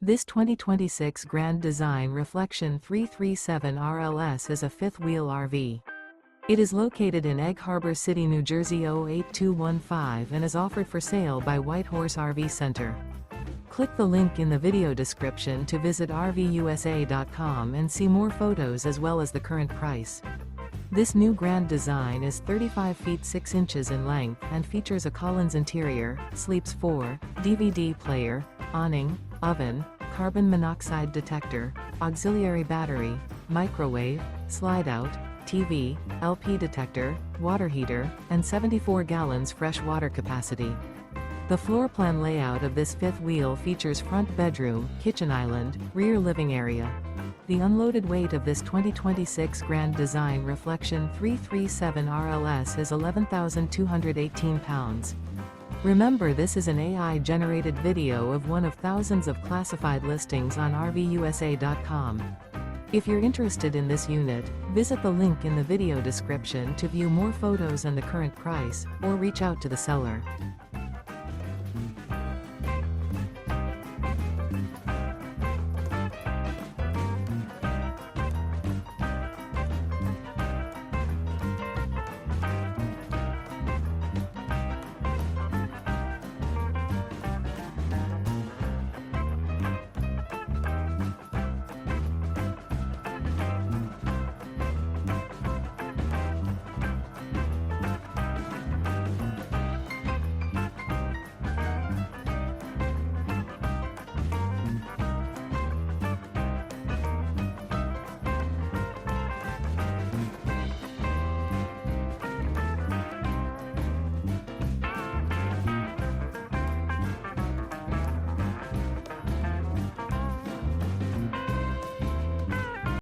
This 2026 Grand Design Reflection 337 RLS is a fifth-wheel RV. It is located in Egg Harbor City, New Jersey 08215 and is offered for sale by White Horse RV Center. Click the link in the video description to visit RVUSA.com and see more photos as well as the current price. This new Grand Design is 35 feet 6 inches in length and features a Collins interior, sleeps 4, DVD player, awning, oven, carbon monoxide detector, auxiliary battery, microwave, slide-out, TV, LP detector, water heater, and 74 gallons fresh water capacity. The floor plan layout of this fifth wheel features front bedroom, kitchen island, rear living area. The unloaded weight of this 2026 Grand Design Reflection 337 RLS is 11,218 pounds. Remember, this is an AI-generated video of one of thousands of classified listings on RVUSA.com. If you're interested in this unit, visit the link in the video description to view more photos and the current price, or reach out to the seller.